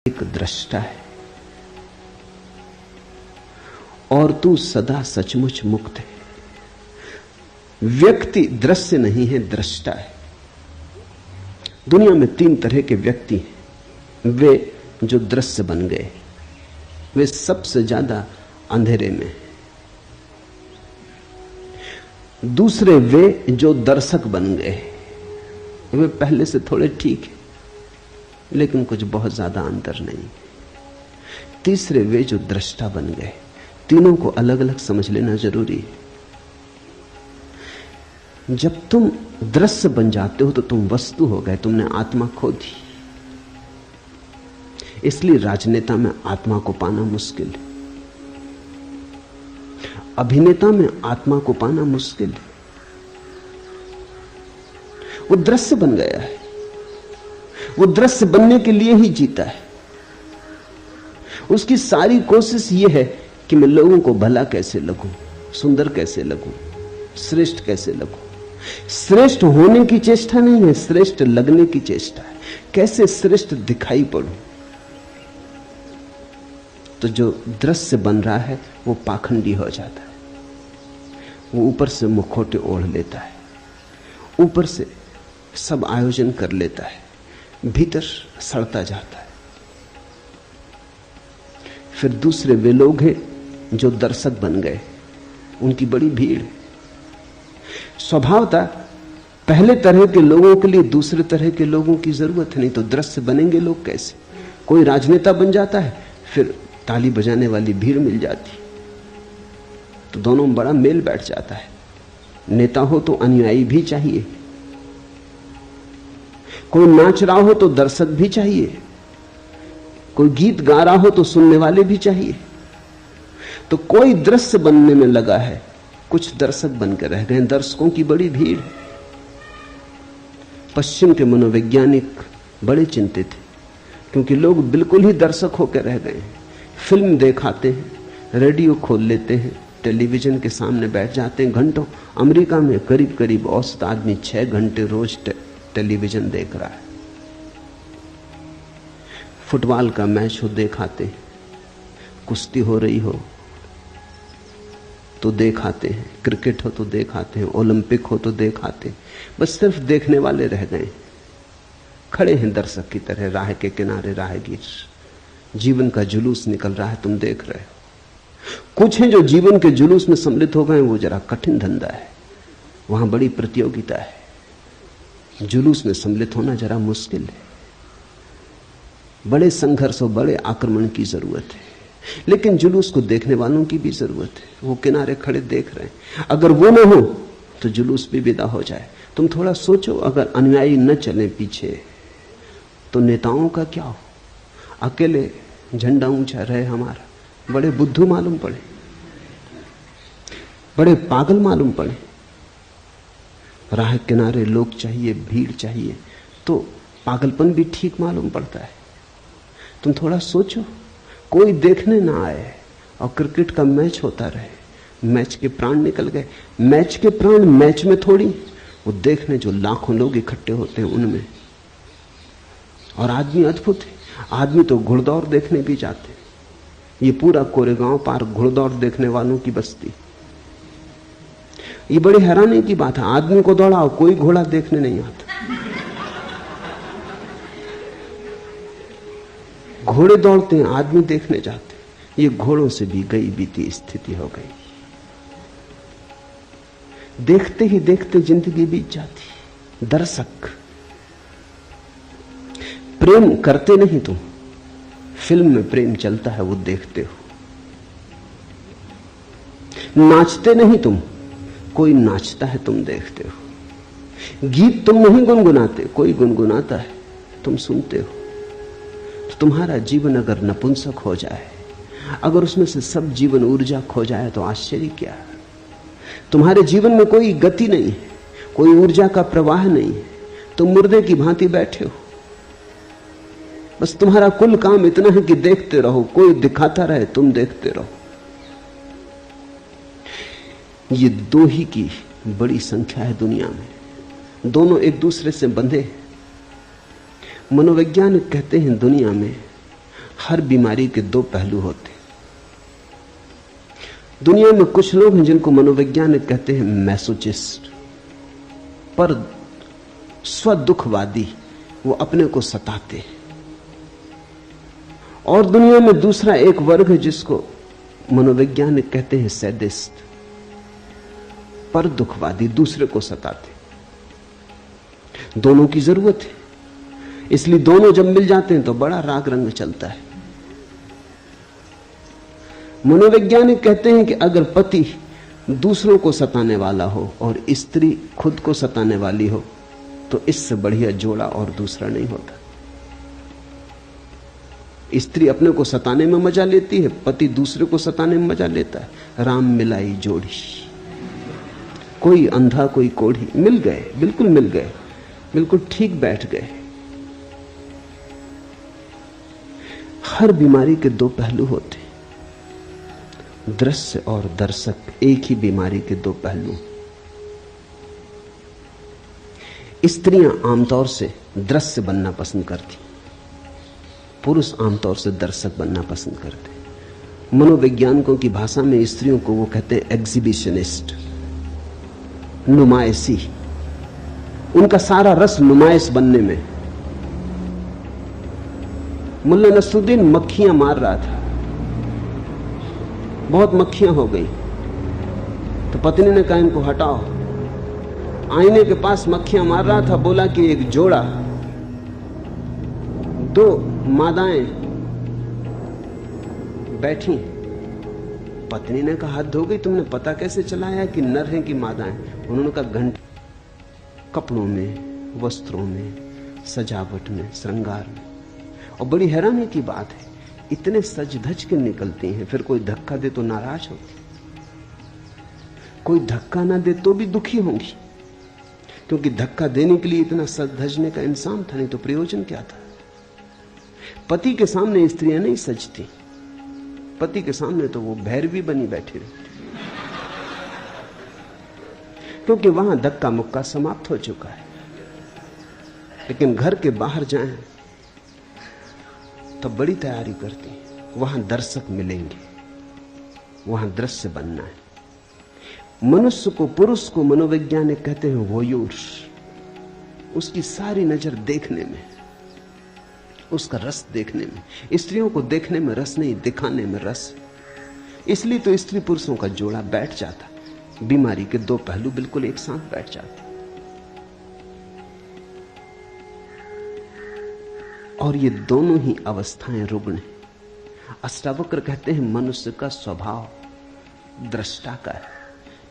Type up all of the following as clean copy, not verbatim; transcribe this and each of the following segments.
एक दृष्टा है और तू सदा सचमुच मुक्त है। व्यक्ति दृश्य नहीं है, दृष्टा है। दुनिया में 3 तरह के व्यक्ति हैं। वे जो दृश्य बन गए, वे सबसे ज्यादा अंधेरे में। दूसरे वे जो दर्शक बन गए, वे पहले से थोड़े ठीक है लेकिन कुछ बहुत ज्यादा अंतर नहीं। तीसरे वे जो दृष्टा बन गए। तीनों को अलग अलग समझ लेना जरूरी है। जब तुम दृश्य बन जाते हो तो तुम वस्तु हो गए, तुमने आत्मा खो दी। इसलिए राजनेता में आत्मा को पाना मुश्किल है, अभिनेता में आत्मा को पाना मुश्किल है। वो दृश्य बन गया है, वो दृश्य बनने के लिए ही जीता है। उसकी सारी कोशिश ये है कि मैं लोगों को भला कैसे लगूं, सुंदर कैसे लगूं, श्रेष्ठ कैसे लगूं। श्रेष्ठ होने की चेष्टा नहीं है, श्रेष्ठ लगने की चेष्टा है। कैसे श्रेष्ठ दिखाई पड़ूं। तो जो दृश्य बन रहा है वो पाखंडी हो जाता है। वो ऊपर से मुखौटे ओढ़ लेता है, ऊपर से सब आयोजन कर लेता है, भीतर सड़ता जाता है। फिर दूसरे वे लोग हैं जो दर्शक बन गए, उनकी बड़ी भीड़ है। स्वभावतः पहले तरह के लोगों के लिए दूसरे तरह के लोगों की जरूरत है, नहीं तो दृश्य बनेंगे लोग कैसे। कोई राजनेता बन जाता है, फिर ताली बजाने वाली भीड़ मिल जाती, तो दोनों में बड़ा मेल बैठ जाता है। नेता हो तो अनुयायी भी चाहिए, कोई नाच रहा हो तो दर्शक भी चाहिए, कोई गीत गा रहा हो तो सुनने वाले भी चाहिए। तो कोई दृश्य बनने में लगा है, कुछ दर्शक बनकर रह गए। दर्शकों की बड़ी भीड़ है। पश्चिम के मनोवैज्ञानिक बड़े चिंतित थे क्योंकि लोग बिल्कुल ही दर्शक होकर रह गए हैं। फिल्म देखाते हैं, रेडियो खोल लेते हैं, टेलीविजन के सामने बैठ जाते हैं घंटों। अमेरिका में करीब करीब औसत आदमी 6 घंटे रोज टेलीविजन देख रहा है। फुटबॉल का मैच हो देखाते हैं, कुश्ती हो रही हो तो देखाते हैं, क्रिकेट हो तो देखाते हैं, ओलंपिक हो तो देखाते हैं। बस सिर्फ देखने वाले रह गए, खड़े हैं दर्शक की तरह राह के किनारे राहगीर। जीवन का जुलूस निकल रहा है, तुम देख रहे हो। कुछ हैं जो जीवन के जुलूस में सम्मिलित हो गए, वो जरा कठिन धंधा है, वहां बड़ी प्रतियोगिता है। जुलूस में सम्मिलित होना जरा मुश्किल है, बड़े संघर्ष और बड़े आक्रमण की जरूरत है। लेकिन जुलूस को देखने वालों की भी जरूरत है, वो किनारे खड़े देख रहे हैं। अगर वो न हो तो जुलूस भी विदा हो जाए। तुम थोड़ा सोचो, अगर अनुयायी न चले पीछे तो नेताओं का क्या हो। अकेले झंडा ऊंचा रहे हमारा, बड़े बुद्धू मालूम पड़े, बड़े पागल मालूम पड़े। राह किनारे लोग चाहिए, भीड़ चाहिए, तो पागलपन भी ठीक मालूम पड़ता है। तुम थोड़ा सोचो, कोई देखने ना आए और क्रिकेट का मैच होता रहे, मैच के प्राण निकल गए। मैच के प्राण मैच में थोड़ी, वो देखने जो लाखों लोग इकट्ठे होते हैं उनमें। और आदमी अद्भुत है, आदमी तो घुड़दौड़ देखने भी जाते हैं। ये पूरा कोरेगांव पार्क घुड़दौड़ देखने वालों की बस्ती। ये बड़ी हैरानी की बात है, आदमी को दौड़ाओ, कोई घोड़ा देखने नहीं आता। घोड़े दौड़ते हैं, आदमी देखने जाते हैं। ये घोड़ों से भी गई बीती स्थिति हो गई। देखते ही देखते जिंदगी बीत जाती। दर्शक प्रेम करते नहीं तुम, फिल्म में प्रेम चलता है वो देखते हो। नाचते नहीं तुम, कोई नाचता है तुम देखते हो। गीत तुम नहीं गुनगुनाते, कोई गुनगुनाता है तुम सुनते हो। तो तुम्हारा जीवन अगर नपुंसक हो जाए, अगर उसमें से सब जीवन ऊर्जा खो जाए तो आश्चर्य क्या। तुम्हारे जीवन में कोई गति नहीं है, कोई ऊर्जा का प्रवाह नहीं है, तुम मुर्दे की भांति बैठे हो। बस तुम्हारा कुल काम इतना है कि देखते रहो, कोई दिखाता रहे तुम देखते रहो। ये 2 ही की बड़ी संख्या है दुनिया में, दोनों एक दूसरे से बंधे। मनोवैज्ञानिक कहते हैं दुनिया में हर बीमारी के दो पहलू होते हैं। दुनिया में कुछ लोग हैं जिनको मनोवैज्ञानिक कहते हैं मैसोचिस्ट, पर स्वदुखवादी, वो अपने को सताते हैं। और दुनिया में दूसरा एक वर्ग है जिसको मनोवैज्ञानिक कहते हैं सैडिस्ट, पर दुखवादी, दूसरे को सताते। दोनों की जरूरत है, इसलिए दोनों जब मिल जाते हैं तो बड़ा राग रंग चलता है। मनोवैज्ञानिक कहते हैं कि अगर पति दूसरों को सताने वाला हो और स्त्री खुद को सताने वाली हो तो इससे बढ़िया जोड़ा और दूसरा नहीं होता। स्त्री अपने को सताने में मजा लेती है, पति दूसरे को सताने में मजा लेता है। राम मिलाई जोड़ी, कोई अंधा कोई कोढ़ी, मिल गए, बिल्कुल मिल गए, बिल्कुल ठीक बैठ गए। हर बीमारी के दो पहलू होते हैं। दृश्य और दर्शक एक ही बीमारी के दो पहलू। स्त्रियां आमतौर से दृश्य बनना पसंद करती, पुरुष आमतौर से दर्शक बनना पसंद करते। मनोवैज्ञानिकों की भाषा में स्त्रियों को वो कहते हैं एग्जिबिशनिस्ट, नुमाइशी। उनका सारा रस नुमाइश बनने में। मुल्ला नसरुद्दीन मक्खियां मार रहा था, बहुत मक्खियां हो गई, तो पत्नी ने कहा इनको हटाओ। आईने के पास मक्खियां मार रहा था, बोला कि एक जोड़ा, दो मादाएं बैठी। पत्नी ने कहा हद हो गई, तुमने पता कैसे चलाया कि नर हैं कि मादाएं? उन्होंने कहा घंटे, कपड़ों में, वस्त्रों में, सजावट में, श्रृंगार में। और बड़ी हैरानी की बात है, इतने सज धज के निकलती हैं, फिर कोई धक्का दे तो नाराज होती, कोई धक्का ना दे तो भी दुखी होंगी, क्योंकि धक्का देने के लिए इतना सज धजने का इंसान था, नहीं तो प्रयोजन क्या था? पति के सामने स्त्रियां नहीं सजती, पति के सामने तो वो भैरवी बनी बैठी रहती, क्योंकि वहां धक्का मुक्का समाप्त हो चुका है। लेकिन घर के बाहर जाएं तो बड़ी तैयारी करती, वहां दर्शक मिलेंगे, वहां दृश्य बनना है। मनुष्य को, पुरुष को मनोवैज्ञानिक कहते हैं वोयूर। उसकी सारी नजर देखने में, उसका रस देखने में। स्त्रियों को देखने में रस नहीं, दिखाने में रस। इसलिए तो स्त्री पुरुषों का जोड़ा बैठ जाता, बीमारी के दो पहलू बिल्कुल एक साथ बैठ जाते। और ये दोनों ही अवस्थाएं रुग्ण हैं। अष्टावक्र कहते हैं मनुष्य का स्वभाव दृष्टा का है,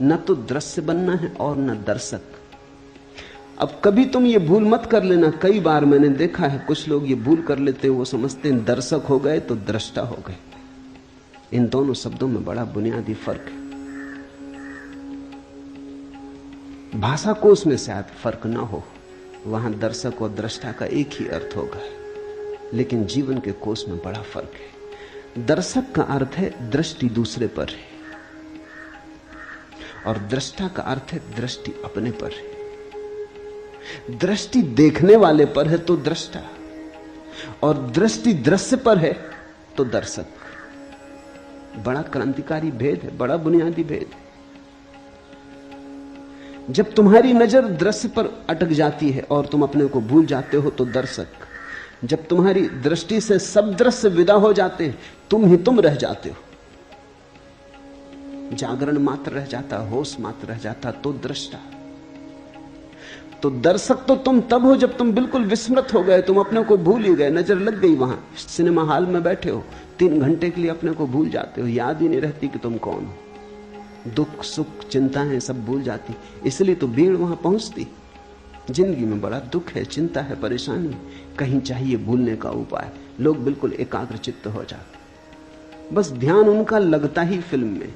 न तो दृश्य बनना है और न दर्शक। अब कभी तुम ये भूल मत कर लेना, कई बार मैंने देखा है कुछ लोग ये भूल कर लेते हैं, वो समझते हैं दर्शक हो गए तो दृष्टा हो गए। इन दोनों शब्दों में बड़ा बुनियादी फर्क है। भाषा कोश में शायद फर्क ना हो, वहां दर्शक और दृष्टा का एक ही अर्थ होगा, लेकिन जीवन के कोश में बड़ा फर्क है। दर्शक का अर्थ है दृष्टि दूसरे पर है, और दृष्टा का अर्थ है दृष्टि अपने पर है। दृष्टि देखने वाले पर है तो दृष्टा, और दृष्टि दृश्य पर है तो दर्शक। बड़ा क्रांतिकारी भेद है, बड़ा बुनियादी भेद है। जब तुम्हारी नजर दृश्य पर अटक जाती है और तुम अपने को भूल जाते हो तो दर्शक। जब तुम्हारी दृष्टि से सब दृश्य विदा हो जाते हैं, तुम ही तुम रह जाते हो, जागरण मात्र रह जाता, होश मात्र रह जाता, तो दृष्टा। तो दर्शक तो तुम तब हो जब तुम बिल्कुल विस्मृत हो गए, तुम अपने को भूल ही गए, नजर लग गई। वहां सिनेमा हॉल में बैठे हो, 3 घंटे के लिए अपने को भूल जाते हो, याद ही नहीं रहती कि तुम कौन हो। दुख सुख चिंताएं सब भूल जाती, इसलिए तो भीड़ वहां पहुंचती। जिंदगी में बड़ा दुख है, चिंता है, परेशानी, कहीं चाहिए भूलने का उपाय। लोग बिल्कुल एकाग्र चित्त हो जाते, बस ध्यान उनका लगता ही फिल्म में।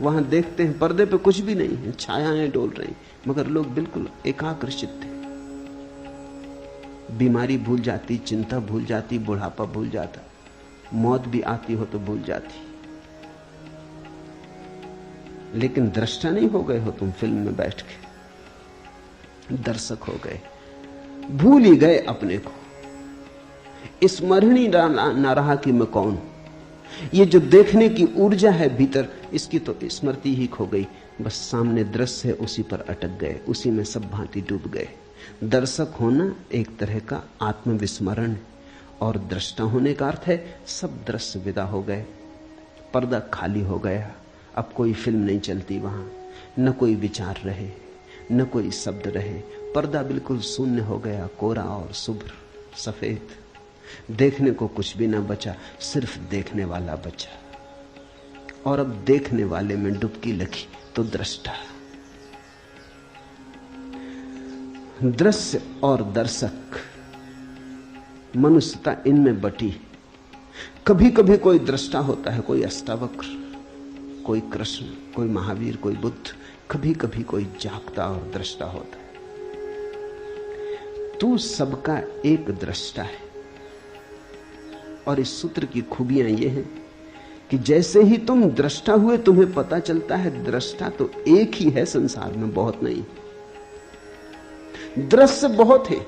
वहां देखते हैं पर्दे पे कुछ भी नहीं है, छायाएं डोल रही, मगर लोग बिल्कुल एकाग्र चित्त हैं। बीमारी भूल जाती, चिंता भूल जाती, बुढ़ापा भूल जाता, मौत भी आती हो तो भूल जाती। लेकिन दृष्टा नहीं हो गए हो तुम फिल्म में बैठ के, दर्शक हो गए, भूल ही गए अपने को। स्मरण ही ना रहा कि मैं कौन हूं। ये जो देखने की ऊर्जा है भीतर, इसकी तो स्मृति ही खो गई। बस सामने दृश्य है, उसी पर अटक गए, उसी में सब भांति डूब गए। दर्शक होना एक तरह का आत्मविस्मरण है, और दृष्टा होने का अर्थ है सब दृश्य विदा हो गए, पर्दा खाली हो गया। अब कोई फिल्म नहीं चलती वहां, न कोई विचार रहे, न कोई शब्द रहे। पर्दा बिल्कुल शून्य हो गया, कोरा और शुभ्र सफेद। देखने को कुछ भी न बचा, सिर्फ देखने वाला बचा। और अब देखने वाले में डुबकी लगी तो दृष्टा। दृश्य और दर्शक, मनुष्यता इनमें बटी। कभी कभी कोई दृष्टा होता है, कोई अष्टावक्र, कोई कृष्ण, कोई महावीर, कोई बुद्ध। कभी कभी कोई जागता और दृष्टा होता है। तू सबका एक दृष्टा है। और इस सूत्र की खूबियां ये हैं कि जैसे ही तुम दृष्टा हुए, तुम्हें पता चलता है दृष्टा तो एक ही है संसार में, बहुत नहीं। दृश्य बहुत है,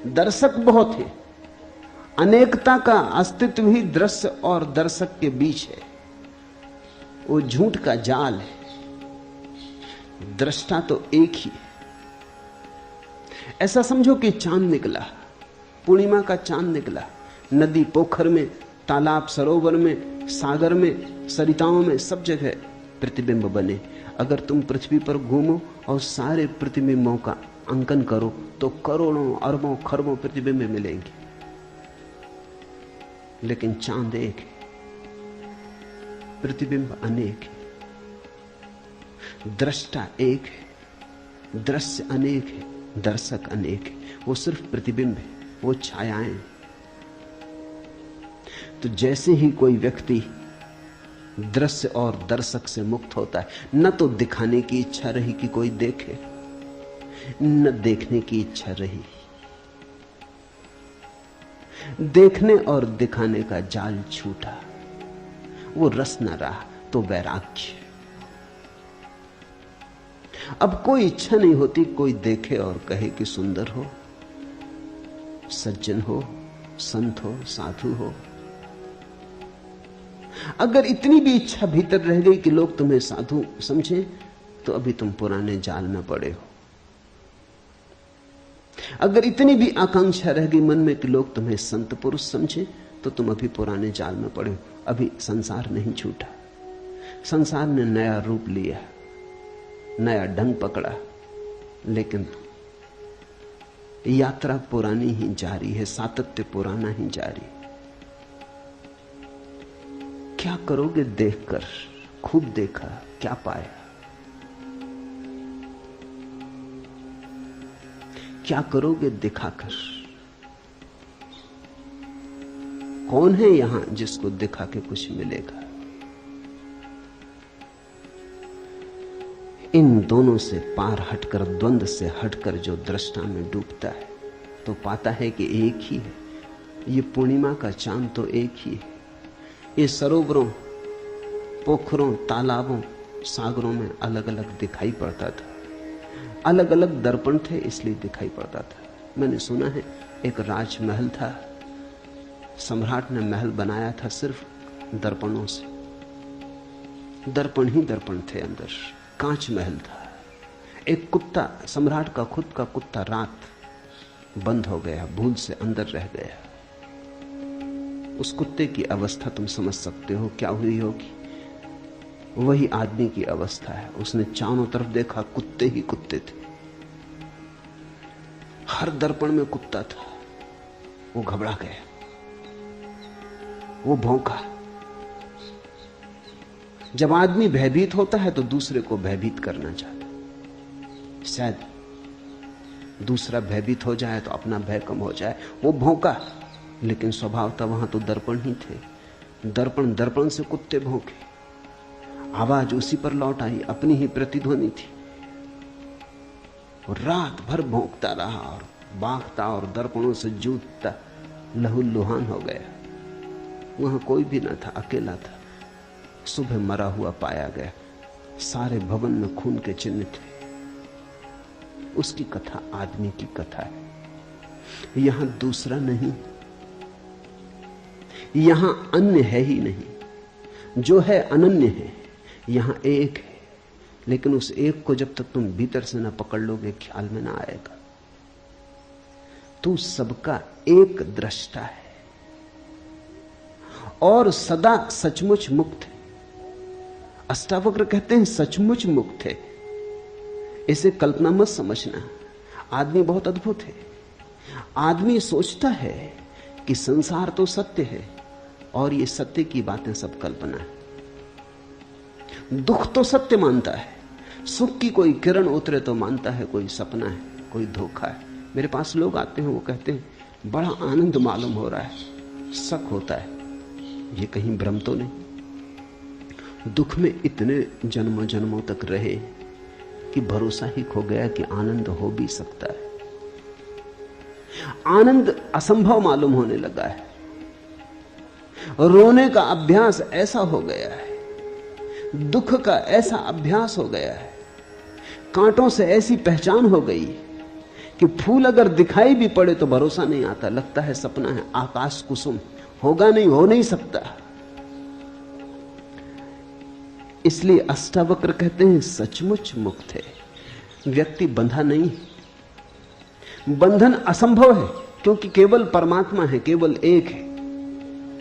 दर्शक बहुत है। अनेकता का अस्तित्व ही दृश्य और दर्शक के बीच है। वो झूठ का जाल है। दृष्टा तो एक ही है। ऐसा समझो कि चांद निकला, पूर्णिमा का चांद निकला। नदी पोखर में, तालाब सरोवर में, सागर में, सरिताओं में, सब जगह प्रतिबिंब बने। अगर तुम पृथ्वी पर घूमो और सारे प्रतिबिंबों का अंकन करो तो करोड़ों अरबों खरबों प्रतिबिंब मिलेंगे। लेकिन चांद एक है, प्रतिबिंब अनेक है। दृष्टा एक है, दृश्य अनेक है, दर्शक अनेक है। वो सिर्फ प्रतिबिंब है, वो छायाएं। तो जैसे ही कोई व्यक्ति दृश्य और दर्शक से मुक्त होता है, न तो दिखाने की इच्छा रही कि कोई देखे, न देखने की इच्छा रही। देखने और दिखाने का जाल छूटा, वो रस न रहा, तो वैराग्य। अब कोई इच्छा नहीं होती कोई देखे और कहे कि सुंदर हो, सज्जन हो, संत हो, साधु हो। अगर इतनी भी इच्छा भीतर रह गई कि लोग तुम्हें साधु समझें, तो अभी तुम पुराने जाल में पड़े हो। अगर इतनी भी आकांक्षा रह गई मन में कि लोग तुम्हें संत पुरुष समझें, तो तुम अभी पुराने जाल में पड़े हो। अभी संसार नहीं छूटा। संसार ने नया रूप लिया, नया ढंग पकड़ा, लेकिन यात्रा पुरानी ही जारी है, सातत्य पुराना ही जारी। क्या करोगे देखकर? खूब देखा, क्या पाया? क्या करोगे दिखाकर? कौन है यहां जिसको दिखा के कुछ मिलेगा? इन दोनों से पार हटकर, द्वंद्व से हटकर जो दृष्टा में डूबता है, तो पाता है कि एक ही है। ये पूर्णिमा का चांद तो एक ही है। ये सरोवरों, पोखरों, तालाबों, सागरों में अलग अलग दिखाई पड़ता था। अलग अलग दर्पण थे, इसलिए दिखाई पड़ता था। मैंने सुना है एक राजमहल था, सम्राट ने महल बनाया था सिर्फ दर्पणों से। दर्पण ही दर्पण थे अंदर, कांच महल था। एक कुत्ता, सम्राट का खुद का कुत्ता, रात बंद हो गया, भूल से अंदर रह गया। उस कुत्ते की अवस्था तुम समझ सकते हो क्या हुई होगी। वही आदमी की अवस्था है। उसने चारों तरफ देखा, कुत्ते ही कुत्ते थे। हर दर्पण में कुत्ता था। वो घबरा गया, वो भौंका। जब आदमी भयभीत होता है तो दूसरे को भयभीत करना चाहता है। शायद दूसरा भयभीत हो जाए तो अपना भय कम हो जाए। वो भौंका, लेकिन स्वभाव था वहां तो दर्पण ही थे। दर्पण दर्पण से कुत्ते भौंके, आवाज उसी पर लौट आई, अपनी ही प्रतिध्वनि थी। और रात भर भौंकता रहा और बांकता और दर्पणों से जूझता लहूलुहान हो गया। वहां कोई भी न था, अकेला था। सुबह मरा हुआ पाया गया। सारे भवन में खून के चिन्ह थे। उसकी कथा आदमी की कथा है। यहां दूसरा नहीं, यहां अन्य है ही नहीं, जो है अनन्य है। यहां एक है, लेकिन उस एक को जब तक तुम भीतर से ना पकड़ लोगे ख्याल में ना आएगा। तू सबका एक दृष्टा है और सदा सचमुच मुक्त है। अष्टावक्र कहते हैं सचमुच मुक्त है। इसे कल्पना मत समझना। आदमी बहुत अद्भुत है। आदमी सोचता है कि संसार तो सत्य है और ये सत्य की बातें सब कल्पना है। दुख तो सत्य मानता है, सुख की कोई किरण उतरे तो मानता है कोई सपना है, कोई धोखा है। मेरे पास लोग आते हैं, वो कहते हैं बड़ा आनंद मालूम हो रहा है। शक होता है ये कहीं भ्रम तो नहीं। दुख में इतने जन्मों जन्मों तक रहे कि भरोसा ही खो गया कि आनंद हो भी सकता है। आनंद असंभव मालूम होने लगा है। रोने का अभ्यास ऐसा हो गया है, दुख का ऐसा अभ्यास हो गया है, कांटों से ऐसी पहचान हो गई कि फूल अगर दिखाई भी पड़े तो भरोसा नहीं आता, लगता है सपना है, आकाश कुसुम, होगा नहीं, हो नहीं सकता। इसलिए अष्टावक्र कहते हैं सचमुच मुक्त है। व्यक्ति बंधा नहीं है। बंधन असंभव है क्योंकि केवल परमात्मा है, केवल एक है।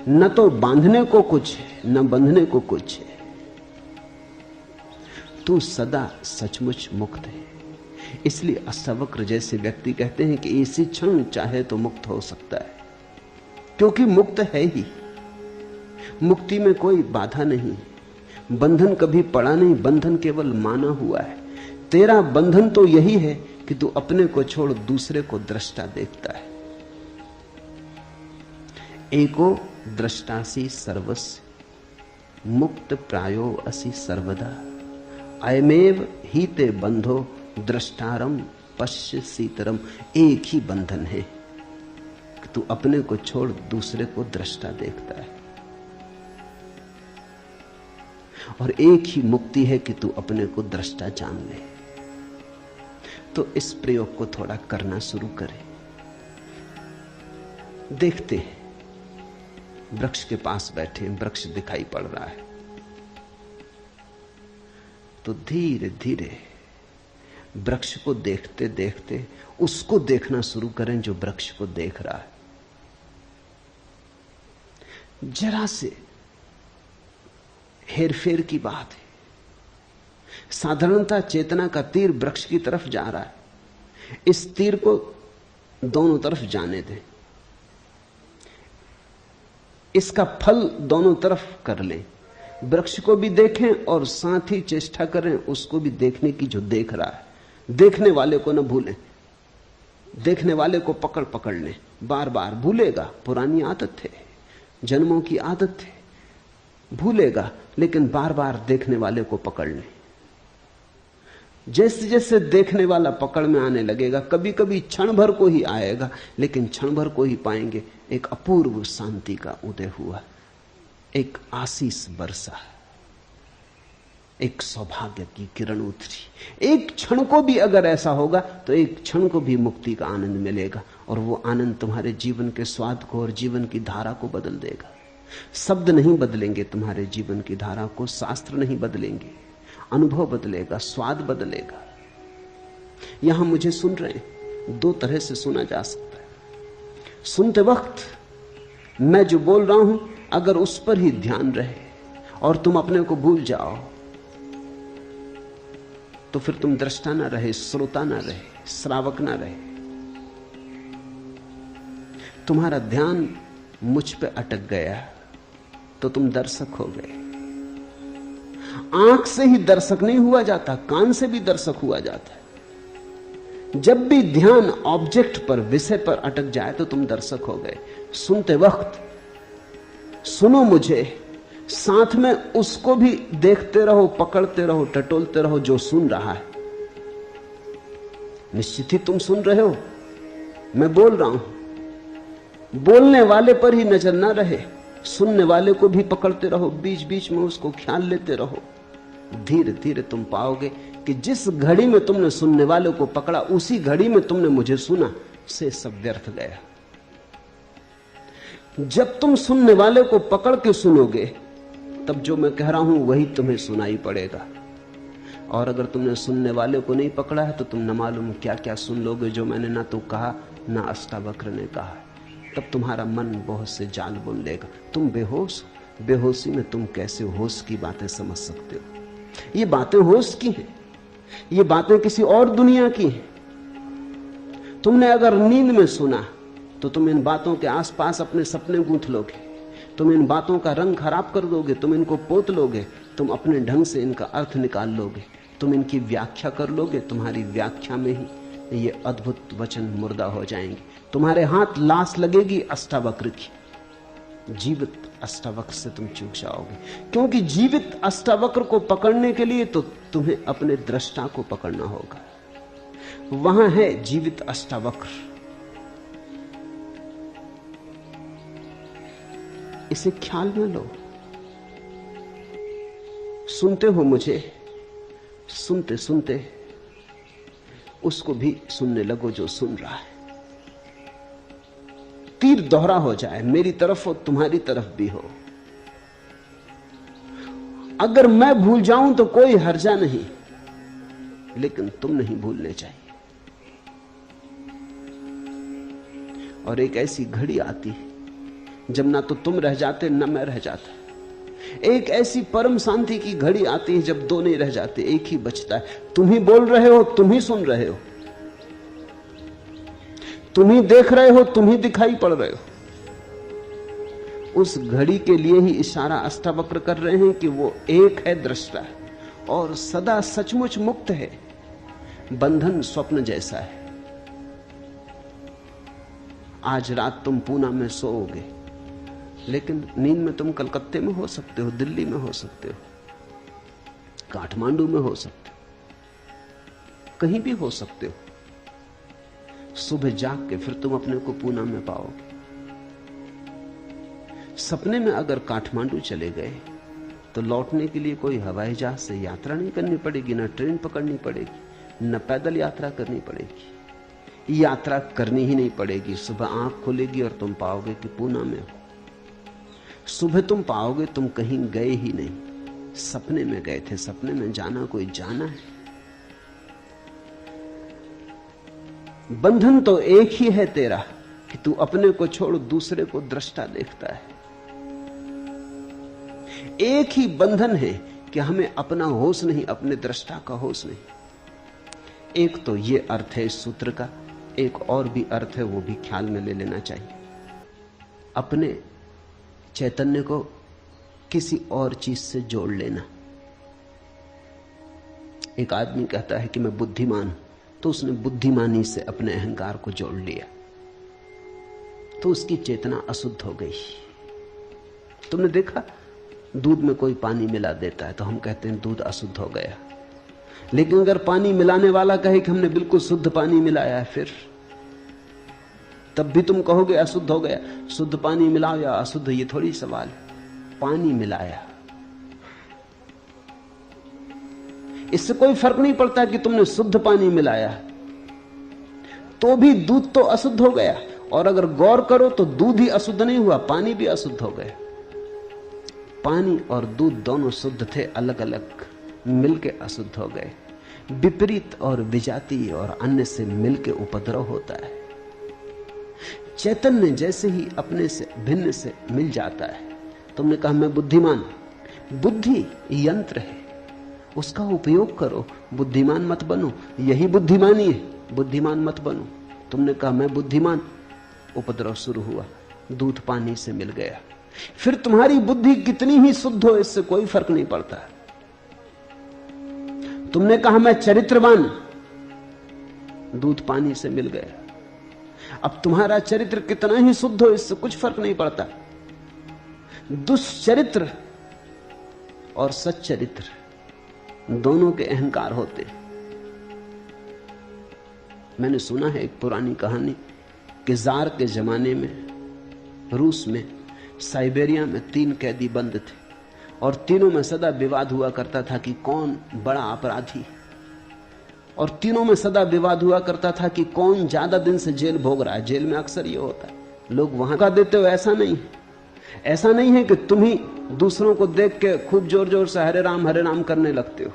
न तो बांधने को कुछ है, न बंधने को कुछ है। तू सदा सचमुच मुक्त है। इसलिए अष्टावक्र जैसे व्यक्ति कहते हैं कि इसी क्षण चाहे तो मुक्त हो सकता है, क्योंकि मुक्त है ही। मुक्ति में कोई बाधा नहीं, बंधन कभी पड़ा नहीं, बंधन केवल माना हुआ है। तेरा बंधन तो यही है कि तू अपने को छोड़ दूसरे को दृष्टा देखता है। एको दृष्टासी सर्वस्य मुक्त प्रायो असि सर्वदा अयमेव ही ते बंधो दृष्टारम पश्य सीतरम। एक ही बंधन है कि तू अपने को छोड़ दूसरे को दृष्टा देखता है, और एक ही मुक्ति है कि तू अपने को दृष्टा जान ले। तो इस प्रयोग को थोड़ा करना शुरू करें। देखते हैं, वृक्ष के पास बैठे, वृक्ष दिखाई पड़ रहा है, तो धीरे धीरे वृक्ष को देखते देखते उसको देखना शुरू करें जो वृक्ष को देख रहा है। जरा से हेरफेर की बात है। साधारणता चेतना का तीर वृक्ष की तरफ जा रहा है। इस तीर को दोनों तरफ जाने दें, इसका फल दोनों तरफ कर लें। वृक्ष को भी देखें और साथ ही चेष्टा करें उसको भी देखने की जो देख रहा है। देखने वाले को न भूलें, देखने वाले को पकड़ पकड़ लें। बार बार भूलेगा, पुरानी आदत है, जन्मों की आदत है, भूलेगा, लेकिन बार बार देखने वाले को पकड़ लें। जैसे जैसे देखने वाला पकड़ में आने लगेगा, कभी कभी क्षण भर को ही आएगा, लेकिन क्षण भर को ही पाएंगे एक अपूर्व शांति का उदय हुआ, एक आशीष बरसा, एक सौभाग्य की किरण उतरी। एक क्षण को भी अगर ऐसा होगा तो एक क्षण को भी मुक्ति का आनंद मिलेगा, और वो आनंद तुम्हारे जीवन के स्वाद को और जीवन की धारा को बदल देगा। शब्द नहीं बदलेंगे तुम्हारे जीवन की धारा को, शास्त्र नहीं बदलेंगे, अनुभव बदलेगा, स्वाद बदलेगा। यहां मुझे सुन रहे हैं, दो तरह से सुना जा सकता है। सुनते वक्त मैं जो बोल रहा हूं अगर उस पर ही ध्यान रहे और तुम अपने को भूल जाओ तो फिर तुम दृष्टा ना रहे, श्रोता ना रहे, श्रावक ना रहे। तुम्हारा ध्यान मुझ पे अटक गया तो तुम दर्शक हो गए। आंख से ही दर्शक नहीं हुआ जाता, कान से भी दर्शक हुआ जाता है। जब भी ध्यान ऑब्जेक्ट पर, विषय पर अटक जाए तो तुम दर्शक हो गए। सुनते वक्त सुनो मुझे, साथ में उसको भी देखते रहो, पकड़ते रहो, टटोलते रहो जो सुन रहा है। निश्चित ही तुम सुन रहे हो, मैं बोल रहा हूं। बोलने वाले पर ही नजर ना रहे, सुनने वाले को भी पकड़ते रहो, बीच बीच में उसको ख्याल लेते रहो। धीरे धीरे तुम पाओगे कि जिस घड़ी में तुमने सुनने वाले को पकड़ा, उसी घड़ी में तुमने मुझे सुना, से सब व्यर्थ गया। जब तुम सुनने वाले को पकड़ के सुनोगे तब जो मैं कह रहा हूं वही तुम्हें सुनाई पड़ेगा। और अगर तुमने सुनने वाले को नहीं पकड़ा है तो तुम न मालूम क्या क्या सुन लोगे जो मैंने ना तो कहा ना अष्टावक्र ने कहा। तब तुम्हारा मन बहुत से जाल बुन लेगा। तुम बेहोश हो। बेहोशी में तुम कैसे होश की बातें समझ सकते हो? ये बातें होश की हैं, ये बातें किसी और दुनिया की हैं। तुमने अगर नींद में सुना तो तुम इन बातों के आसपास अपने सपने गूंथ लोगे, तुम इन बातों का रंग खराब कर दोगे, तुम इनको पोत लोगे, तुम अपने ढंग से इनका अर्थ निकाल लोगे, तुम इनकी व्याख्या कर लोगे। तुम्हारी व्याख्या में ही ये अद्भुत वचन मुर्दा हो जाएंगे। तुम्हारे हाथ लाश लगेगी अष्टावक्र की। जीवित अष्टावक्र से तुम चूक जाओगे, क्योंकि जीवित अष्टावक्र को पकड़ने के लिए तो तुम्हें अपने दृष्टा को पकड़ना होगा। वहां है जीवित अष्टावक्र। इसे ख्याल में लो। सुनते हो मुझे, सुनते सुनते उसको भी सुनने लगो जो सुन रहा है। तीर दोहरा हो जाए, मेरी तरफ हो तुम्हारी तरफ भी हो। अगर मैं भूल जाऊं तो कोई हर्जा नहीं, लेकिन तुम नहीं भूलने चाहिए। और एक ऐसी घड़ी आती है जब ना तो तुम रह जाते ना मैं रह जाता। एक ऐसी परम शांति की घड़ी आती है जब दो नहीं रह जाते, एक ही बचता है। तुम ही बोल रहे हो, तुम ही सुन रहे हो, तुम ही देख रहे हो, तुम ही दिखाई पड़ रहे हो। उस घड़ी के लिए ही इशारा अष्टावक्र कर रहे हैं कि वो एक है दृष्टा और सदा सचमुच मुक्त है। बंधन स्वप्न जैसा है। आज रात तुम पूना में सोओगे, लेकिन नींद में तुम कलकत्ते में हो सकते हो, दिल्ली में हो सकते हो, काठमांडू में हो सकते हो, कहीं भी हो सकते हो। सुबह जाग के फिर तुम अपने को पूना में पाओगे। सपने में अगर काठमांडू चले गए तो लौटने के लिए कोई हवाई जहाज से यात्रा नहीं करनी पड़ेगी, न ट्रेन पकड़नी पड़ेगी, न पैदल यात्रा करनी पड़ेगी। यात्रा करनी ही नहीं पड़ेगी। सुबह आंख खुलेगी और तुम पाओगे कि पूना में हो। सुबह तुम पाओगे तुम कहीं गए ही नहीं, सपने में गए थे। सपने में जाना कोई जाना है। बंधन तो एक ही है तेरा कि तू अपने को छोड़ दूसरे को दृष्टा देखता है। एक ही बंधन है कि हमें अपना होश नहीं, अपने दृष्टा का होश नहीं। एक तो ये अर्थ है इस सूत्र का, एक और भी अर्थ है, वो भी ख्याल में ले लेना चाहिए। अपने चैतन्य को किसी और चीज से जोड़ लेना। एक आदमी कहता है कि मैं बुद्धिमान हूं, तो उसने बुद्धिमानी से अपने अहंकार को जोड़ लिया, तो उसकी चेतना अशुद्ध हो गई। तुमने देखा, दूध में कोई पानी मिला देता है तो हम कहते हैं दूध अशुद्ध हो गया। लेकिन अगर पानी मिलाने वाला कहे कि हमने बिल्कुल शुद्ध पानी मिलाया है, फिर तब भी तुम कहोगे अशुद्ध हो गया। शुद्ध पानी मिलाओ या अशुद्ध, ये थोड़ी सवाल है। पानी मिलाया, इससे कोई फर्क नहीं पड़ता कि तुमने शुद्ध पानी मिलाया, तो भी दूध तो अशुद्ध हो गया। और अगर गौर करो तो दूध ही अशुद्ध नहीं हुआ, पानी भी अशुद्ध हो गया। पानी और दूध दोनों शुद्ध थे, अलग अलग मिलके अशुद्ध हो गए। विपरीत और विजातीय और अन्य से मिलके उपद्रव होता है। चैतन्य जैसे ही अपने से भिन्न से मिल जाता है। तुमने कहा मैं बुद्धिमान, बुद्धि यंत्र है, उसका उपयोग करो, बुद्धिमान मत बनो। यही बुद्धिमानी है, बुद्धिमान मत बनो। तुमने कहा मैं बुद्धिमान, उपद्रव शुरू हुआ, दूध पानी से मिल गया। फिर तुम्हारी बुद्धि कितनी ही शुद्ध हो, इससे कोई फर्क नहीं पड़ता। तुमने कहा मैं चरित्रवान, दूध पानी से मिल गया। अब तुम्हारा चरित्र कितना ही शुद्ध हो, इससे कुछ फर्क नहीं पड़ता। दुष्चरित्र और सच्चरित्र दोनों के अहंकार होते। मैंने सुना है एक पुरानी कहानी कि जार के जमाने में रूस में साइबेरिया में 3 कैदी बंद थे और तीनों में सदा विवाद हुआ करता था कि कौन बड़ा अपराधी, और तीनों में सदा विवाद हुआ करता था कि कौन ज्यादा दिन से जेल भोग रहा है। जेल में अक्सर ये होता है, लोग वहां का देते हो, ऐसा नहीं। ऐसा नहीं है कि तुम ही दूसरों को देख के खूब जोर जोर से हरे राम करने लगते हो,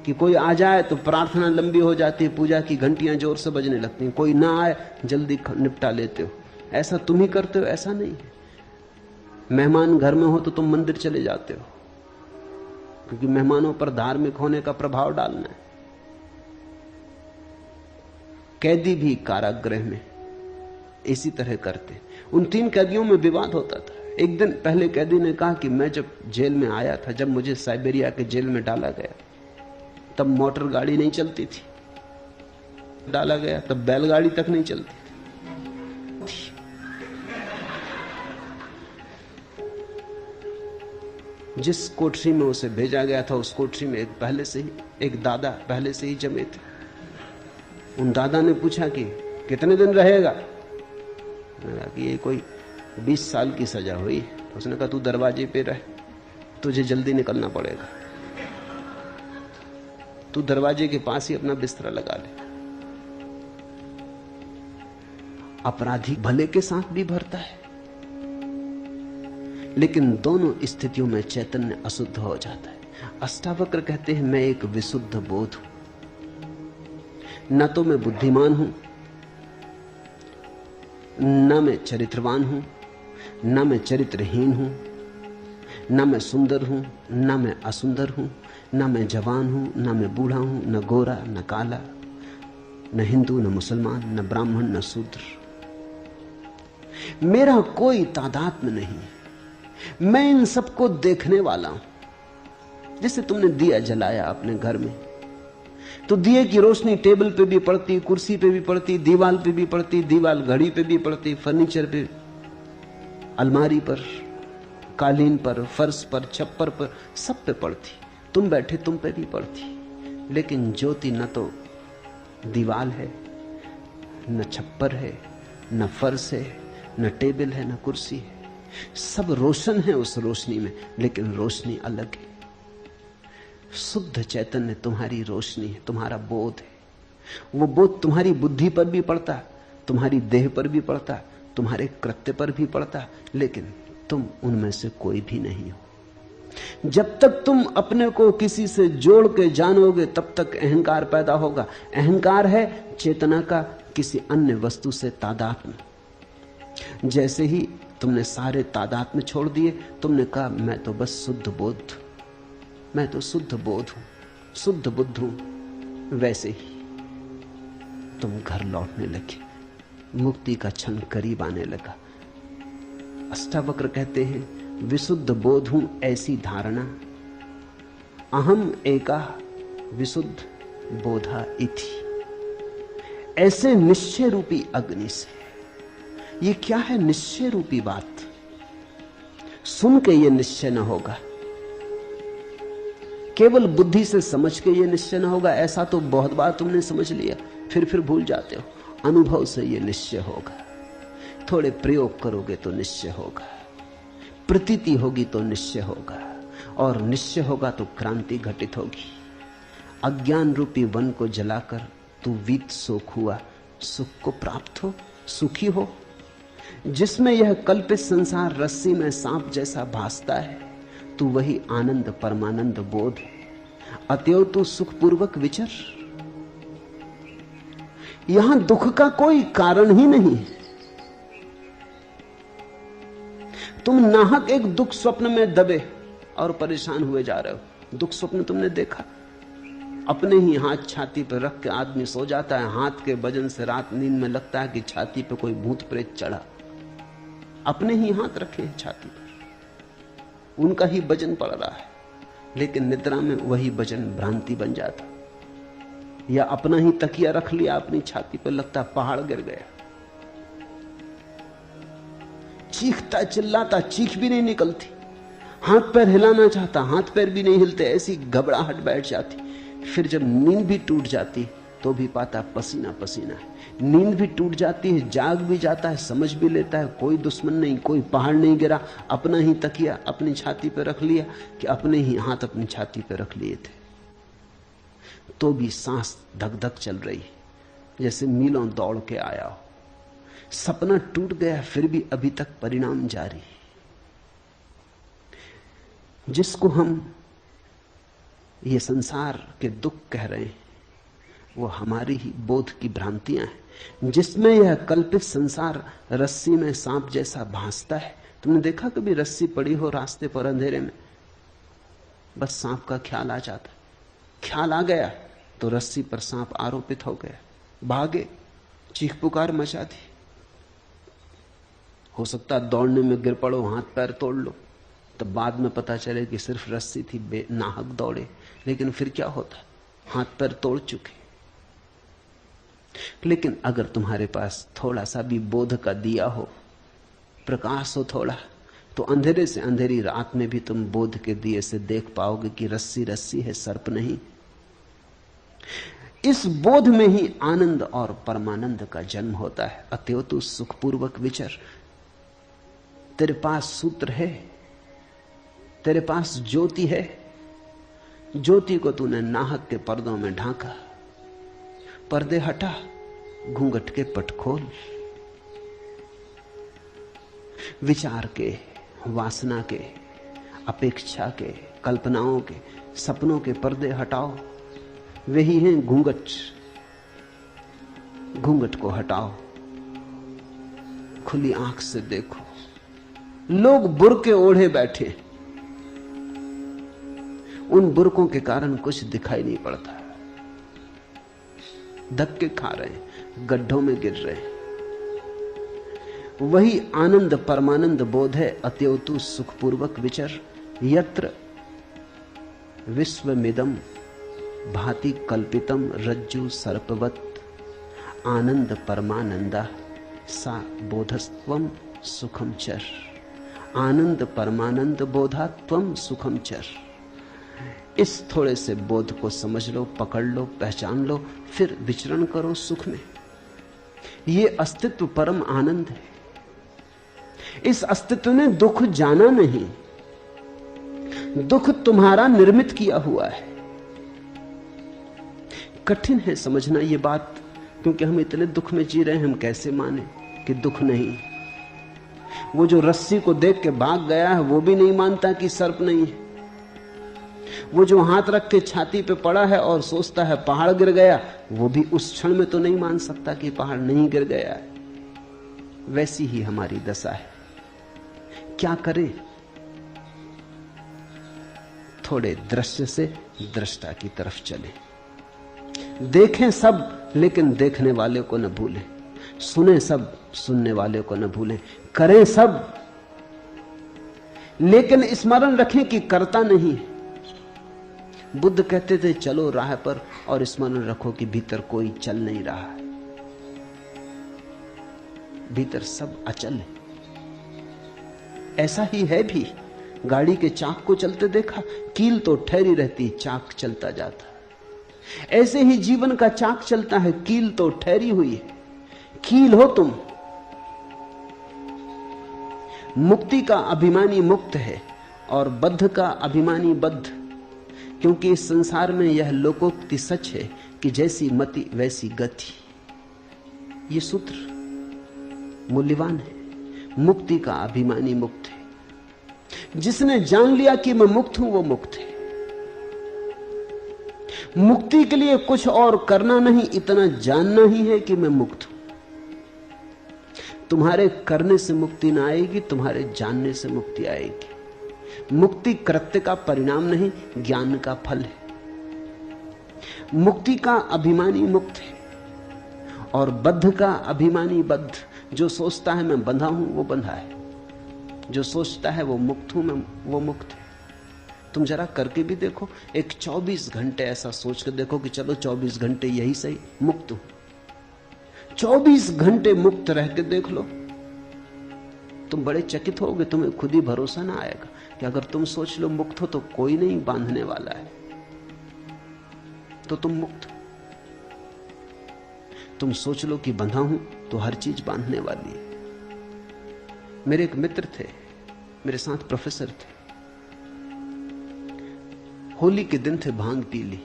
कि कोई आ जाए तो प्रार्थना लंबी हो जाती है, पूजा की घंटियां जोर से बजने लगती हैं, कोई ना आए जल्दी निपटा लेते हो। ऐसा तुम ही करते हो, ऐसा नहीं है। मेहमान घर में हो तो तुम मंदिर चले जाते हो, क्योंकि मेहमानों पर धार्मिक होने का प्रभाव डालना है। कैदी भी कारागृह में इसी तरह करते। उन 3 कैदियों में विवाद होता था। एक दिन पहले कैदी ने कहा कि मैं जब जेल में आया था, जब मुझे साइबेरिया के जेल में डाला गया, तब मोटर गाड़ी नहीं चलती थी, डाला गया तब बैलगाड़ी तक नहीं चलती थी। जिस कोठरी में उसे भेजा गया था, उस कोठरी में एक दादा पहले से ही जमे थे। उन दादा ने पूछा कि कितने दिन रहेगा? कि ये कोई 20 साल की सजा हुई। उसने कहा तू दरवाजे पे रह, तुझे जल्दी निकलना पड़ेगा, तू दरवाजे के पास ही अपना बिस्तरा लगा ले। अपराधी भले के साथ भी भरता है, लेकिन दोनों स्थितियों में चैतन्य अशुद्ध हो जाता है। अष्टावक्र कहते हैं मैं एक विशुद्ध बोध हूं, न तो मैं बुद्धिमान हूं, न मैं चरित्रवान हूं, न मैं चरित्रहीन हूं, न मैं सुंदर हूं, न मैं असुंदर हूं, न मैं जवान हूं, न मैं बूढ़ा हूं, न गोरा न काला, न हिंदू न मुसलमान, न ब्राह्मण न शूद्र। मेरा कोई तादात्म्य नहीं, मैं इन सबको देखने वाला हूं। जैसे तुमने दिया जलाया अपने घर में, तो दिए की रोशनी टेबल पे भी पड़ती, कुर्सी पे भी पड़ती, दीवार पे भी पड़ती, दीवार घड़ी पे भी पड़ती, फर्नीचर पे, अलमारी पर, कालीन पर, फर्श पर, छप्पर पर, सब पे पड़ती। तुम बैठे तुम पे भी पड़ती। लेकिन ज्योति न तो दीवार है, न छप्पर है, न फर्श है, न टेबल है, न कुर्सी है। सब रोशन है उस रोशनी में, लेकिन रोशनी अलग है। शुद्ध चैतन्य तुम्हारी रोशनी है, तुम्हारा बोध है। वो बोध तुम्हारी बुद्धि पर भी पड़ता, तुम्हारी देह पर भी पड़ता, तुम्हारे कृत्य पर भी पड़ता, लेकिन तुम उनमें से कोई भी नहीं हो। जब तक तुम अपने को किसी से जोड़ के जानोगे, तब तक अहंकार पैदा होगा। अहंकार है चेतना का किसी अन्य वस्तु से तादात्म्य। जैसे ही तुमने सारे तादात्म्य छोड़ दिए, तुमने कहा मैं तो बस शुद्ध बोध, मैं तो शुद्ध बोध हूं, शुद्ध बुद्ध हूं, वैसे ही तुम घर लौटने लगे, मुक्ति का क्षण करीब आने लगा। अष्टावक्र कहते हैं विशुद्ध बोध हूं ऐसी धारणा, अहम एका विशुद्ध बोधा इति। ऐसे निश्चय रूपी अग्नि से। ये क्या है निश्चय रूपी बात? सुन के ये निश्चय न होगा, केवल बुद्धि से समझ के ये निश्चय न होगा। ऐसा तो बहुत बार तुमने समझ लिया, फिर भूल जाते हो। अनुभव से ये निश्चय होगा, थोड़े प्रयोग करोगे तो निश्चय होगा, प्रतीति होगी तो निश्चय होगा, और निश्चय होगा तो क्रांति घटित होगी। अज्ञान रूपी वन को जलाकर तू वीत शोक हुआ, सुख को प्राप्त हो, सुखी हो। जिसमें यह कल्पित संसार रस्सी में सांप जैसा भासता है, तू वही आनंद परमानंद बोध। अतएव तू सुखपूर्वक विचर। यहां दुख का कोई कारण ही नहीं। तुम नाहक एक दुख स्वप्न में दबे और परेशान हुए जा रहे हो। दुख स्वप्न तुमने देखा? अपने ही हाथ छाती पर रख के आदमी सो जाता है, हाथ के वजन से रात नींद में लगता है कि छाती पे कोई भूत प्रेत चढ़ा। अपने ही हाथ रखे हैं छाती पर, उनका ही वजन पड़ रहा है, लेकिन निद्रा में वही वजन भ्रांति बन जाता। या अपना ही तकिया रख लिया अपनी छाती पर, लगता पहाड़ गिर गया। चीखता चिल्लाता, चीख भी नहीं निकलती। हाथ पैर हिलाना चाहता, हाथ पैर भी नहीं हिलते, ऐसी घबराहट बैठ जाती। फिर जब नींद भी टूट जाती तो भी पाता पसीना पसीना है। नींद भी टूट जाती है, जाग भी जाता है, समझ भी लेता है कोई दुश्मन नहीं, कोई पहाड़ नहीं गिरा, अपना ही तकिया अपनी छाती पर रख लिया, कि अपने ही हाथ अपनी छाती पर रख लिए थे। तो भी सांस धक धक चल रही, जैसे मीलों दौड़ के आया हो। सपना टूट गया, फिर भी अभी तक परिणाम जारी। जिसको हम ये संसार के दुख कह रहे हैं वो हमारी ही बोध की भ्रांतियां हैं, जिसमें यह कल्पित संसार रस्सी में सांप जैसा भासता है। तुमने देखा कभी रस्सी पड़ी हो रास्ते पर अंधेरे में, बस सांप का ख्याल आ जाता, ख्याल आ गया तो रस्सी पर सांप आरोपित हो गया, भागे, चीख पुकार मचा दी। हो सकता है दौड़ने में गिर पड़ो, हाथ पैर तोड़ लो, तो बाद में पता चले कि सिर्फ रस्सी थी, बेनाहक दौड़े, लेकिन फिर क्या होता, हाथ पैर तोड़ चुके। लेकिन अगर तुम्हारे पास थोड़ा सा भी बोध का दिया हो, प्रकाश हो थोड़ा, तो अंधेरे से अंधेरी रात में भी तुम बोध के दिए से देख पाओगे कि रस्सी रस्सी है, सर्प नहीं। इस बोध में ही आनंद और परमानंद का जन्म होता है। अतएव तू सुखपूर्वक विचर। तेरे पास सूत्र है, तेरे पास ज्योति है, ज्योति को तूने नाहक के पर्दों में ढांका। पर्दे हटा, घूंघट के पट खोल। विचार के, वासना के, अपेक्षा के, कल्पनाओं के, सपनों के पर्दे हटाओ। वही हैं घूंघट। घूंघट को हटाओ, खुली आंख से देखो। लोग बुर्के ओढ़े बैठे, उन बुर्कों के कारण कुछ दिखाई नहीं पड़ता, धक्के खा रहे, गड्ढों में गिर रहे। वही आनंद परमानंद बोध है। अतएव तू सुखपूर्वक विचर। यत्र विश्वमिदं भाति कल्पितम रज्जु सर्पवत आनंद परमानंदा सा बोधस्त्वम सुखम चर। आनंद परमानंद बोधा त्वम सुखम चर। इस थोड़े से बोध को समझ लो, पकड़ लो, पहचान लो, फिर विचरण करो सुख में। ये अस्तित्व परम आनंद है। इस अस्तित्व ने दुख जाना नहीं, दुख तुम्हारा निर्मित किया हुआ है। कठिन है समझना ये बात, क्योंकि हम इतने दुख में जी रहे हैं, हम कैसे माने कि दुख नहीं। वो जो रस्सी को देख के भाग गया है वो भी नहीं मानता कि सर्प नहीं है। वो जो हाथ रख के छाती पे पड़ा है और सोचता है पहाड़ गिर गया, वो भी उस क्षण में तो नहीं मान सकता कि पहाड़ नहीं गिर गया है। वैसी ही हमारी दशा है। क्या करें? थोड़े दृश्य से दृष्टा की तरफ चलें। देखें सब, लेकिन देखने वाले को न भूलें। सुने सब, सुनने वाले को न भूलें। करें सब, लेकिन स्मरण रखें कि करता नहीं। बुद्ध कहते थे चलो राह पर, और स्मरण रखो कि भीतर कोई चल नहीं रहा है, भीतर सब अचल है। ऐसा ही है भी। गाड़ी के चाक को चलते देखा, कील तो ठहरी रहती, चाक चलता जाता। ऐसे ही जीवन का चाक चलता है, कील तो ठहरी हुई है। कील हो तुम। मुक्ति का अभिमानी मुक्त है और बद्ध का अभिमानी बद्ध, क्योंकि इस संसार में यह लोकोक्ति सच है कि जैसी मति वैसी गति। ये सूत्र मूल्यवान है। मुक्ति का अभिमानी मुक्त है। जिसने जान लिया कि मैं मुक्त हूं वो मुक्त है। मुक्ति के लिए कुछ और करना नहीं, इतना जानना ही है कि मैं मुक्त हूं। तुम्हारे करने से मुक्ति ना आएगी, तुम्हारे जानने से मुक्ति आएगी। मुक्ति कृत्य का परिणाम नहीं, ज्ञान का फल है। मुक्ति का अभिमानी मुक्त है और बद्ध का अभिमानी बद्ध। जो सोचता है मैं बंधा हूं वो बंधा है, जो सोचता है वो मुक्त हूं मैं वो मुक्त है। तुम जरा करके भी देखो, एक 24 घंटे ऐसा सोच कर देखो कि चलो 24 घंटे यही सही, मुक्त हूं। 24 घंटे मुक्त रह के देख लो, तुम बड़े चकित होगे। तुम्हें खुद ही भरोसा ना आएगा कि अगर तुम सोच लो मुक्त हो तो कोई नहीं बांधने वाला है, तो तुम मुक्त हो। तुम सोच लो कि बंधा हूं तो हर चीज बांधने वाली है। मेरे एक मित्र थे, मेरे साथ प्रोफेसर थे। होली के दिन थे, भांग पी ली,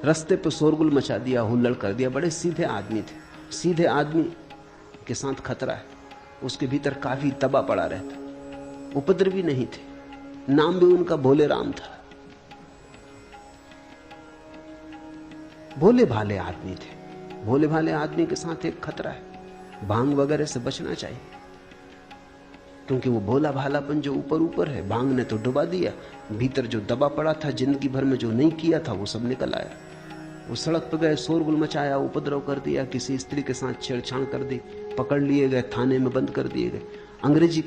रास्ते पे शोरगुल मचा दिया, हुल्लड़ कर दिया। बड़े सीधे आदमी थे, सीधे आदमी के साथ खतरा है। उसके भीतर काफी दबा पड़ा रहता। उपद्रवी नहीं थे, नाम भी उनका भोले राम था। भोले भाले आदमी थे। भोले भाले आदमी के साथ एक खतरा है, भांग वगैरह से बचना चाहिए, क्योंकि वो भोला भालापन जो ऊपर ऊपर है, भांग ने तो डुबा दिया। भीतर जो दबा पड़ा था जिंदगी भर में, जो नहीं किया था, वो सब निकल आया। वो सड़क पर गए, शोरगुल मचाया, उपद्रव कर दिया, किसी स्त्री के साथ छेड़छाड़ कर दी, पकड़ लिए गए, थाने में बंद कर दिए गए। अंग्रेजी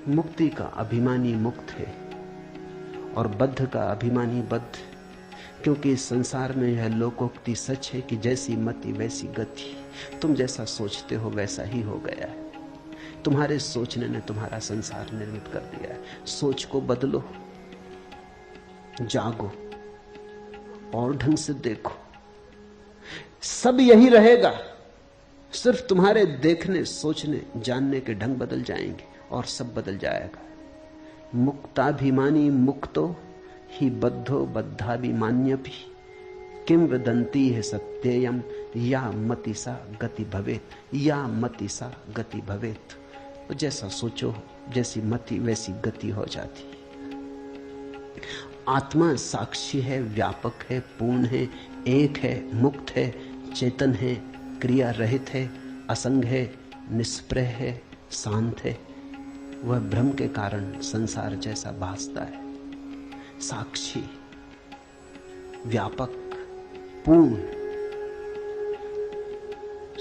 मुक्ति का अभिमानी मुक्त है और बद्ध का अभिमानी बद्ध, क्योंकि इस संसार में यह लोकोक्ति सच है कि जैसी मति वैसी गति। तुम जैसा सोचते हो वैसा ही हो गया है। तुम्हारे सोचने ने तुम्हारा संसार निर्मित कर दिया है। सोच को बदलो, जागो और ढंग से देखो। सब यही रहेगा, सिर्फ तुम्हारे देखने, सोचने, जानने के ढंग बदल जाएंगे और सब बदल जाएगा। मुक्ताभिमानी मुक्तो ही बद्धो बद्धाभिमान्यपि किम वदन्ति है सत्ययम या मतिसा गति भवेत, या मतिसा गति भवेत। तो जैसा सोचो, जैसी मति वैसी गति हो जाती। आत्मा साक्षी है, व्यापक है, पूर्ण है, एक है, मुक्त है, चेतन है, क्रिया रहित है, असंग है, निष्प्रह है, शांत है। वह भ्रम के कारण संसार जैसा भासता है। साक्षी, व्यापक, पूर्ण।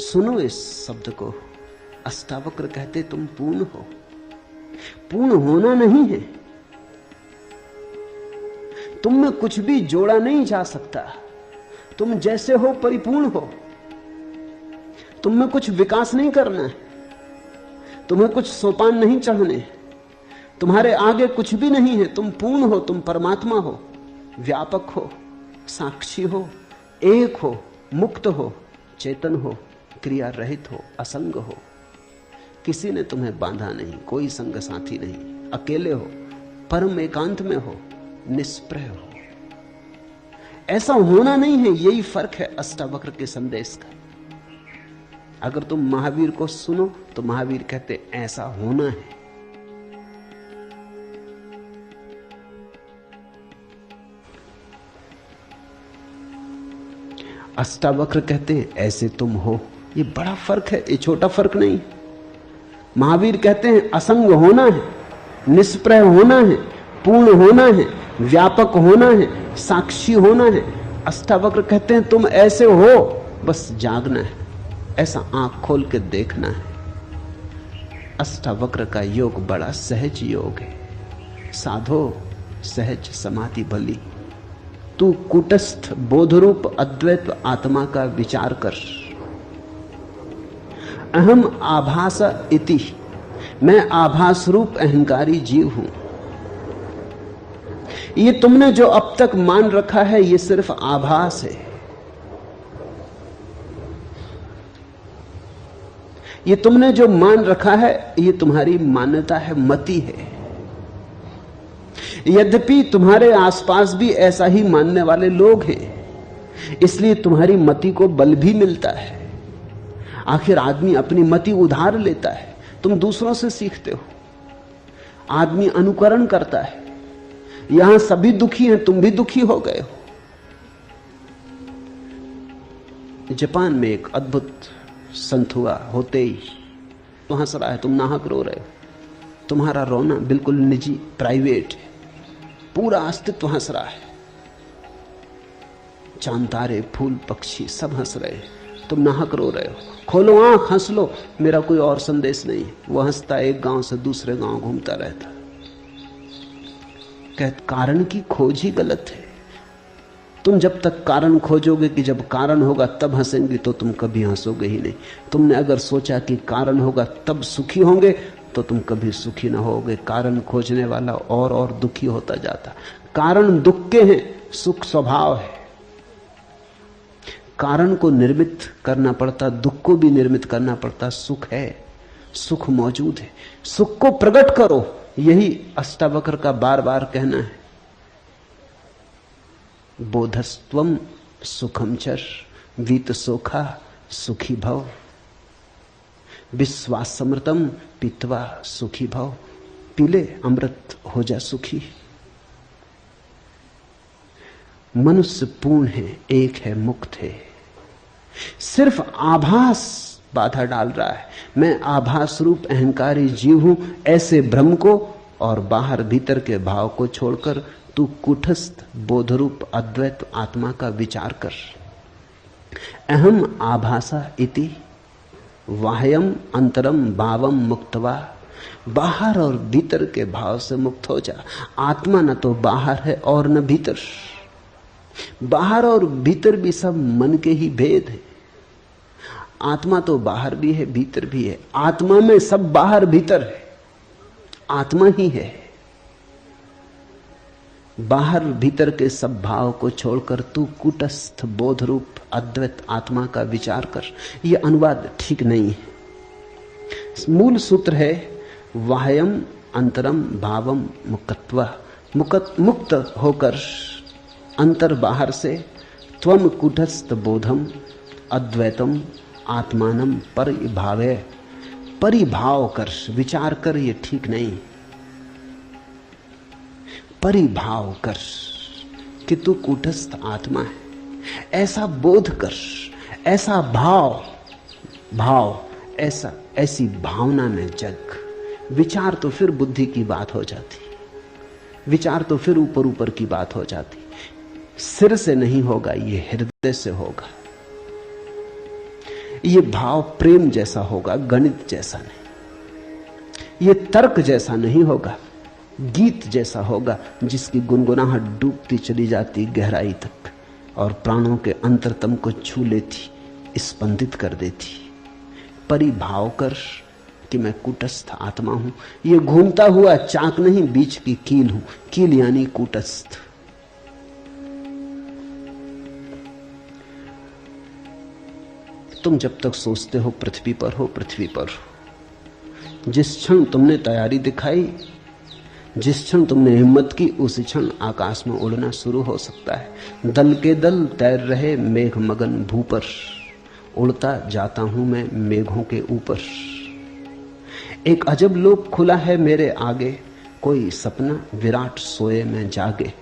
सुनो इस शब्द को। अष्टावक्र कहते तुम पूर्ण हो। पूर्ण होना नहीं है, तुम में कुछ भी जोड़ा नहीं जा सकता। तुम जैसे हो परिपूर्ण हो। तुम में कुछ विकास नहीं करना है, तुम्हें कुछ सोपान नहीं चढ़ने, तुम्हारे आगे कुछ भी नहीं है। तुम पूर्ण हो, तुम परमात्मा हो, व्यापक हो, साक्षी हो, एक हो, मुक्त हो, चेतन हो, क्रिया रहित हो, असंग हो। किसी ने तुम्हें बांधा नहीं, कोई संग साथी नहीं, अकेले हो, परम एकांत में हो, निष्प्रह हो। ऐसा होना नहीं है, यही फर्क है अष्टावक्र के संदेश का। अगर तुम महावीर को सुनो तो महावीर कहते ऐसा होना है। अष्टावक्र कहते ऐसे तुम हो। ये बड़ा फर्क है, ये छोटा फर्क नहीं। महावीर कहते हैं असंग होना है, निष्प्रह होना है, पूर्ण होना है, व्यापक होना है, साक्षी होना है। अष्टावक्र कहते हैं तुम ऐसे हो, बस जागना है, ऐसा आंख खोल के देखना है। अष्टावक्र का योग बड़ा सहज योग है। साधो सहज समाधि भली, तू कूटस्थ बोधरूप अद्वैत आत्मा का विचार कर। अहम आभास इति, मैं आभास रूप अहंकारी जीव हूं। ये तुमने जो अब तक मान रखा है ये सिर्फ आभास है। ये तुमने जो मान रखा है ये तुम्हारी मान्यता है, मति है। यद्यपि तुम्हारे आसपास भी ऐसा ही मानने वाले लोग हैं, इसलिए तुम्हारी मति को बल भी मिलता है। आखिर आदमी अपनी मति उधार लेता है, तुम दूसरों से सीखते हो। आदमी अनुकरण करता है। यहां सभी दुखी हैं, तुम भी दुखी हो गए हो। जापान में एक अद्भुत संत हुआ, होते ही तो हंस रहा है, तुम नाहक रो रहे हो। तुम्हारा रोना बिल्कुल निजी, प्राइवेट है, पूरा अस्तित्व हंस रहा है। चांद तारे, फूल, पक्षी सब हंस रहे हैं, तुम नाहक रो रहे हो। खोलो आंख, हंस लो, मेरा कोई और संदेश नहीं। वो हंसता एक गांव से दूसरे गांव घूमता रहता। कहते कारण की खोज ही गलत है। तुम जब तक कारण खोजोगे कि जब कारण होगा तब हंसेंगे, तो तुम कभी हंसोगे ही नहीं। तुमने अगर सोचा कि कारण होगा तब सुखी होंगे, तो तुम कभी सुखी ना होगे। कारण खोजने वाला और दुखी होता जाता। कारण दुख के हैं, सुख स्वभाव है। कारण को निर्मित करना पड़ता, दुख को भी निर्मित करना पड़ता। सुख है, सुख मौजूद है, सुख को प्रकट करो। यही अष्टावक्र का बार बार कहना है। बोधस्त्वम सुखम चर वीत सोखा सुखी भव, विश्वासमृतम पीत्वा सुखी भव। पीले अमृत हो जा सुखी। मनुष्य पूर्ण है, एक है, मुक्त है। सिर्फ आभास बाधा डाल रहा है। मैं आभास रूप अहंकारी जीव हूं, ऐसे भ्रम को और बाहर भीतर के भाव को छोड़कर तू कुटस्थ बोधरूप अद्वैत आत्मा का विचार कर। अहम आभासा इति वाह्यम अंतरम भावम मुक्तवा। बाहर और भीतर के भाव से मुक्त हो जा। आत्मा न तो बाहर है और न भीतर। बाहर और भीतर भी सब मन के ही भेद है। आत्मा तो बाहर भी है, भीतर भी है। आत्मा में सब बाहर भीतर है, आत्मा ही है। बाहर भीतर के सब भाव को छोड़कर तू कुटस्थ बोध रूप अद्वैत आत्मा का विचार कर। यह अनुवाद ठीक नहीं है। मूल सूत्र है वाह्यम अंतरम भावम मुक्तवा। मुक्त होकर अंतर बाहर से त्वम कुटस्थ बोधम अद्वैतम आत्मानम परिभावे। परिभाव कर, विचार कर, ये ठीक नहीं। परिभाव कर कि तू कूटस्थ आत्मा है, ऐसा बोध कर, ऐसा भाव ऐसी भावना में जग। विचार तो फिर बुद्धि की बात हो जाती, विचार तो फिर ऊपर ऊपर की बात हो जाती। सिर से नहीं होगा, ये हृदय से होगा। ये भाव प्रेम जैसा होगा, गणित जैसा नहीं। ये तर्क जैसा नहीं होगा, गीत जैसा होगा, जिसकी गुनगुनाहट डूबती चली जाती गहराई तक और प्राणों के अंतरतम को छू लेती, स्पंदित कर देती। परिभाव कर कि मैं कूटस्थ आत्मा हूं। ये घूमता हुआ चाक नहीं, बीच की कील हूं। कील यानी कूटस्थ। तुम जब तक सोचते हो पृथ्वी पर हो, पृथ्वी पर हो। जिस क्षण तुमने तैयारी दिखाई, जिस क्षण तुमने हिम्मत की, उसी क्षण आकाश में उड़ना शुरू हो सकता है। दल के दल तैर रहे मेघ मगन भू पर, उड़ता जाता हूं मैं मेघों के ऊपर। एक अजब लोक खुला है मेरे आगे, कोई सपना विराट सोए में जागे।